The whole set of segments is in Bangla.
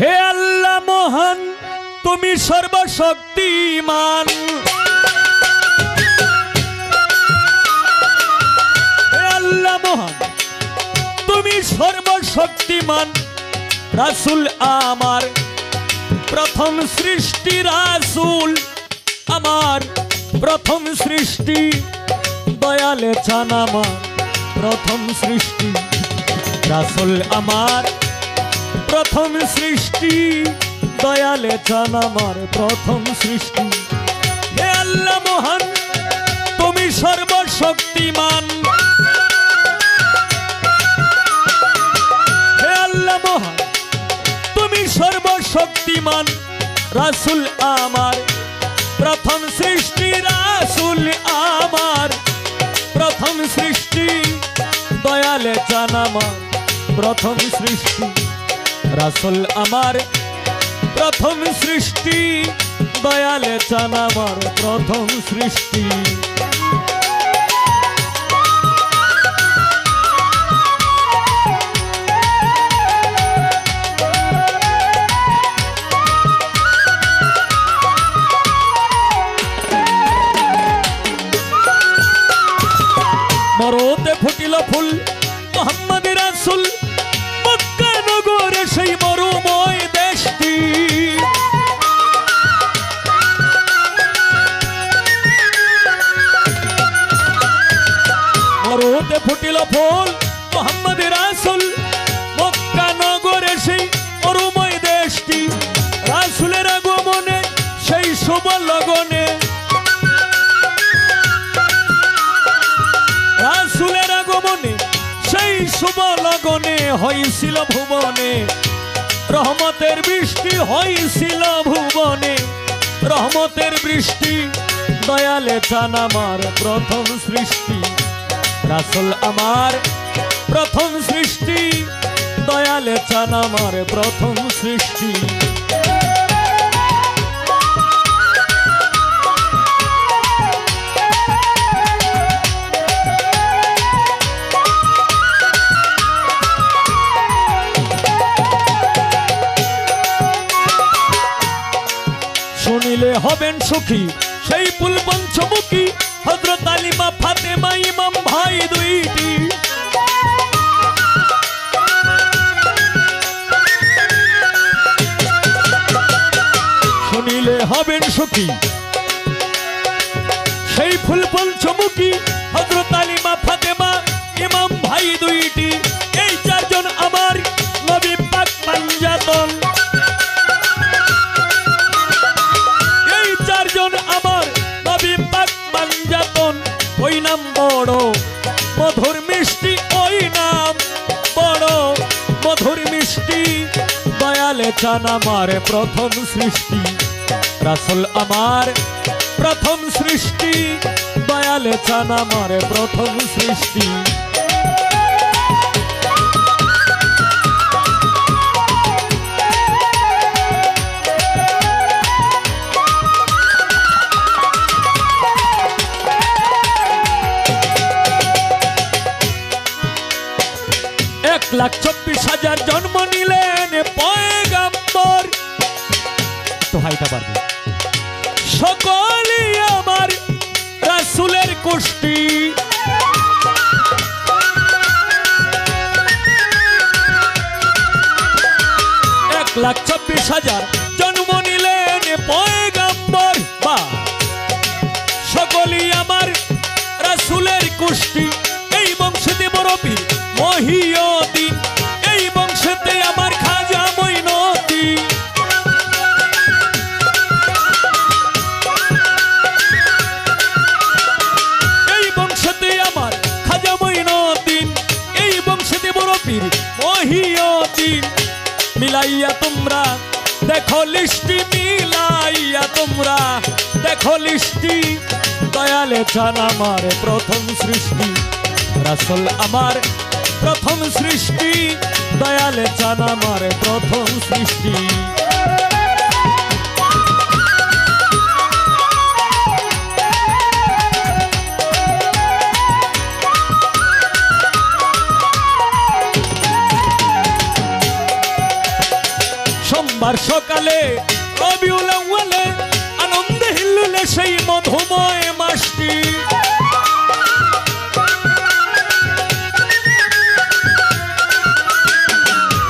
হে আল্লাহ মহান তুমি সর্বশক্তিমান, হে আল্লাহ মহান তুমি সর্বশক্তিমান। রাসূল আমার প্রথম সৃষ্টি, রাসূল আমার প্রথম সৃষ্টি, দয়ালে চান আমার প্রথম সৃষ্টি। রাসূল আমার প্রথম সৃষ্টি, দয়ালে চান আমার প্রথম সৃষ্টি। হে আল্লাহ মহান তুমি সর্বশক্তিমান, হে আল্লাহ মহান তুমি সর্বশক্তিমান। রাসূল আমার প্রথম সৃষ্টি, রাসূল আমার প্রথম সৃষ্টি, দয়ালে চান আমার প্রথম সৃষ্টি। রাসূল আমার প্রথম সৃষ্টি, দয়ালে চান আমার প্রথম সৃষ্টি। মরতে ফুটিল ফুল মুহাম্মদ রাসূল, মক্কা নগরে সেই মরুময় দেশটি। মরতে ফুটিল ফুল মুহাম্মদ রাসূল, মক্কা নগরে সেই মরুময় দেশটি। রাসূলের আগমনে সেই শুভ লগনে, রাসূলের আগমনে সেই শুভ লগনে হয়েছিল ভুবনে রহমতের বৃষ্টি, হয়েছিল ভুবনে রহমতের বৃষ্টি। দয়ালে চান আমার প্রথম সৃষ্টি। রাসূল আমার প্রথম সৃষ্টি, দয়ালে চান আমার প্রথম সৃষ্টি। শুনিলে হবেন সুখী সেই ফুল পঞ্চমুখী, হযরত আলী মা ফাতেমা ইমাম ভাই দুইটি। শুনিলে হবেন সুখী সেই ফুল পঞ্চমুখী, হযরত আলী মা ফাতেমা ইমাম ভাই দুইটি। এই চারজন আমার নবী পাক পাঞ্জাতন, এই চারজন আমার নবী পাক পাঞ্জাতন। ওই নাম বড় মধুর মিষ্টি, ওই নাম বড় মধুর মিষ্টি। দয়ালে চান আমার প্রথম সৃষ্টি। রাসূল আমার প্রথম সৃষ্টি, দয়ালে চান আমার প্রথম সৃষ্টি। এক লাখ 24,000 জন্ম নিলেন পয়গম্বর। তো হাইটা পারবে সকলই আমার রাসূলের গোষ্ঠী। 1,24,000 জন্ম নিলেন পয়গম্বর। বা সকলই আমার রাসূলের গোষ্ঠী। এই বংশেতে বড় পীর মহিউদ্দিন, এই বংশেতে আমার খাজা মঈনুদ্দিন। এই বংশেতে আমার খাজা মঈনুদ্দিন, এই বংশেতে বড় পীর মহিউদ্দিন। মিলাইয়া তোমরা দেখো লিস্টি, মিলাইয়া তোমরা দেখো লিস্টি। দয়ালে চান আমার প্রথম সৃষ্টি। রাসূল আমার প্রথম সৃষ্টি, দয়ালে চান আমার প্রথম সৃষ্টি। সোমবার সকালে রবিউল আউয়ালে আনন্দে হিল্লুলে সেই মধুময় মাসটি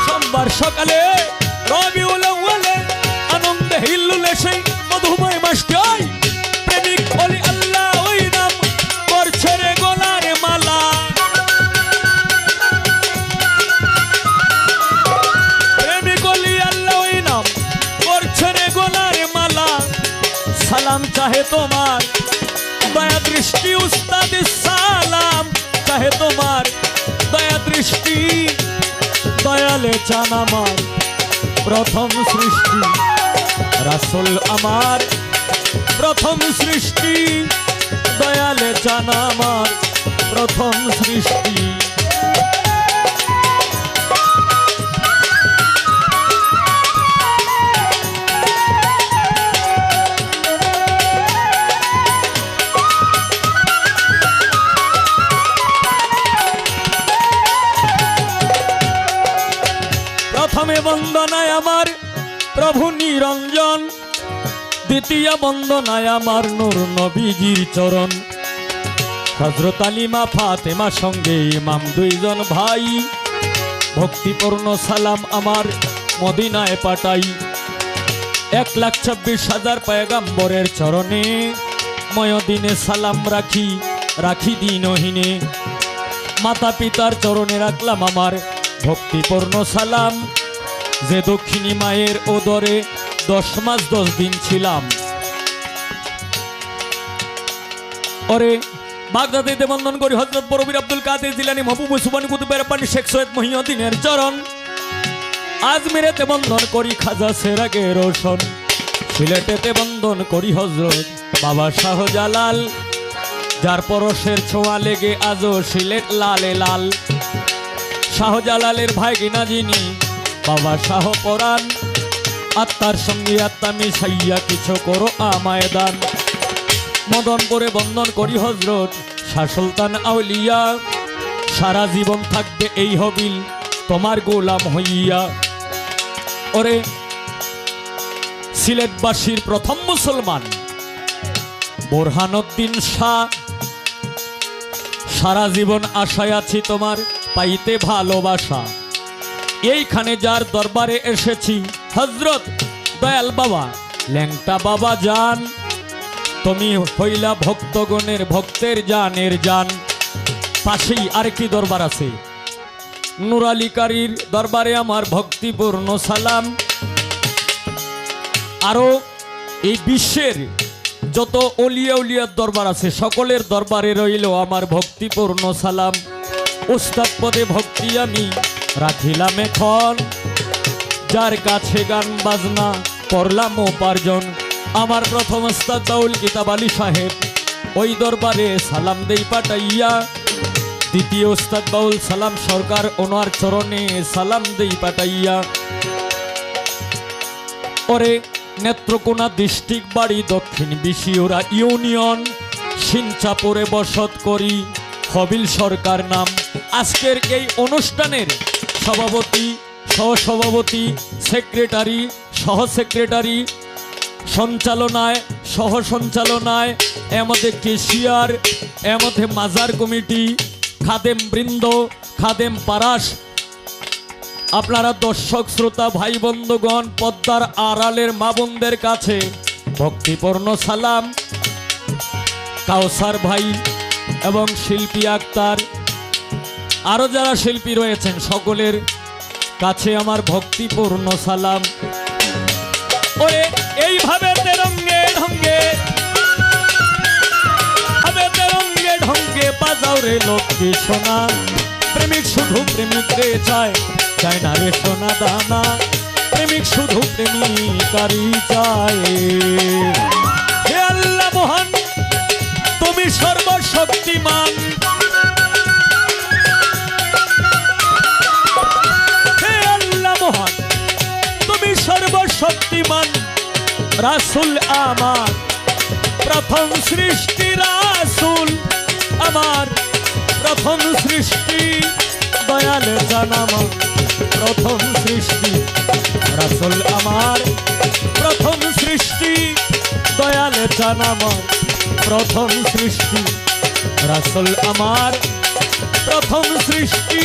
সোমবার সকালে রবিউল আউয়ালে আনন্দে হিল্লুলে সেই মধুময় মাসটি প্রেমিক বলি আল্লাহ ওই নাম করছে রে গলার মালা প্রেমিক বলি আল্লাহ ওই নাম করছে রে গলার মালা সালাম চাহে তোমার দয়া দৃষ্টি উস্তাদ সালাম চাহে তোমার দয়া দৃষ্টি দয়ালে চান আমার প্রথম সৃষ্টি রাসূল আমার প্রথম সৃষ্টি দয়ালে চান আমার প্রথম সৃষ্টি প্রথমে বন্দনায় আমার প্রভু নিরঞ্জন দ্বিতীয় বন্দনায় আমার নূর নবীজির চরণ হযরত আলিমা ফাতেমা সঙ্গে ইমাম দুইজন ভাই ভক্তিপূর্ণ সালাম আমার মদিনায় পাঠাই 1,26,000 পয়গম্বরের চরণে ময়দিনে সালাম রাখি রাখি দিনহীনে মাতা পিতার চরণে রাখলাম আমার ভক্তিপূর্ণ সালাম যে দক্ষিণী মায়ের ওদরে 10 মাস 10 দিন ছিলাম ওরে বাগদাদেতে বন্দন করি হযরত বরবীর আব্দুল কাদের জিলানী মাহবুব সুবহানী কুতুবের পানি শেখ সৈয়দ মহিউদ্দিনের চরণ আজমিরেতে বন্দন করি খাজা সেরাগে রোশন সিলেটেতে বন্দন করি হযরত বাবা শাহজালাল যার পরশের ছোঁয়া লেগে আজও সিলেট লালে লাল শাহজালালের ভাইগিনা যিনি বাবা শাহ পরাণ আত্মার সঙ্গে আত্মা মিশাইয়া কিছু করো আমায় দান মদনপুরে বন্দন করি হযরত শাহ সুলতান আউলিয়া সারা জীবন থাকবে এই হবিল তোমার গোলাম হইয়া ওরে সিলেটবাসীর প্রথম মুসলমান বোরহানুদ্দিন শাহ সারা জীবন আশায় আছি তোমার পাইতে ভালোবাসা এইখানে যার দরবারে এসেছি হযরত দয়াল বাবা ল্যাংটা বাবা জান তুমি হইলা ভক্তগণের ভক্তের জানের জান পাশেই আর কি দরবার আছে নূর আলী কারীর দরবারে আমার ভক্তিপূর্ণ সালাম আরো এই বিশ্বের যত ওলিয়া উলিয়ার দরবার আছে সকলের দরবারে রইল আমার ভক্তিপূর্ণ সালাম উস্তাদ পদে ভক্তি আমি রাখিলাম এখন যার কাছে গান বাজনা করলাম উপার্জন আমার প্রথম উস্তাদ বাউল কিতাব আলী সাহেব ওই দরবারে সালাম দেই পাঠাইয়া দ্বিতীয় উস্তাদ বাউল সালাম সরকার ওনার চরণে সালাম দেই পাঠাইয়া ওরে নেত্রকোনা ডিস্ট্রিক্ট বাড়ি দক্ষিণ বিশিওরা ইউনিয়ন সিনচাপুরে বসত করি হবিল সরকার নাম আজকের এই অনুষ্ঠানের সভাপতি সহসভাপতি সেক্রেটারি সহ সেক্রেটারি সঞ্চালনায় সহ সঞ্চালনায় এমধ্যে কেশিয়ার এমধ্যে মাজার কমিটি খাদেম বৃন্দ খাদেম পারাস আপনারা দর্শক শ্রোতা ভাই বন্ধুগণ পদ্মার আড়ালের মা বোনদের কাছে ভক্তিপূর্ণ সালাম কাউসার ভাই এবং শিল্পী আক্তার আরো যারা শিল্পী রয়েছেন সকলের কাছে আমার ভক্তিপূর্ণ সালাম ওরে এইভাবে তেরঙ্গে ঢঙ্গে ঢঙ্গে বাজাও রে লক্ষ্মী সোনা প্রেমিক শুধু প্রেমিক রে চায় চায় না রে সোনা দানা প্রেমিক শুধু প্রেমিকারই চায় হে আল্লাহ মহান তুমি সর্বশক্তিমান হে আল্লাহ মহান তুমি সর্বশক্তিমান রাসূল আমার প্রথম সৃষ্টি রাসূল আমার প্রথম সৃষ্টি দয়াল জানাম প্রথম সৃষ্টি রাসূল রাসূল আমার প্রথম সৃষ্টি দয়ালে চান আমার প্রথম সৃষ্টি রাসূল আমার প্রথম সৃষ্টি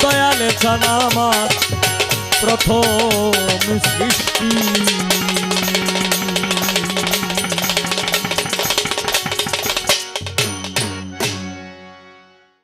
দয়ালে চান আমার প্রথম সৃষ্টি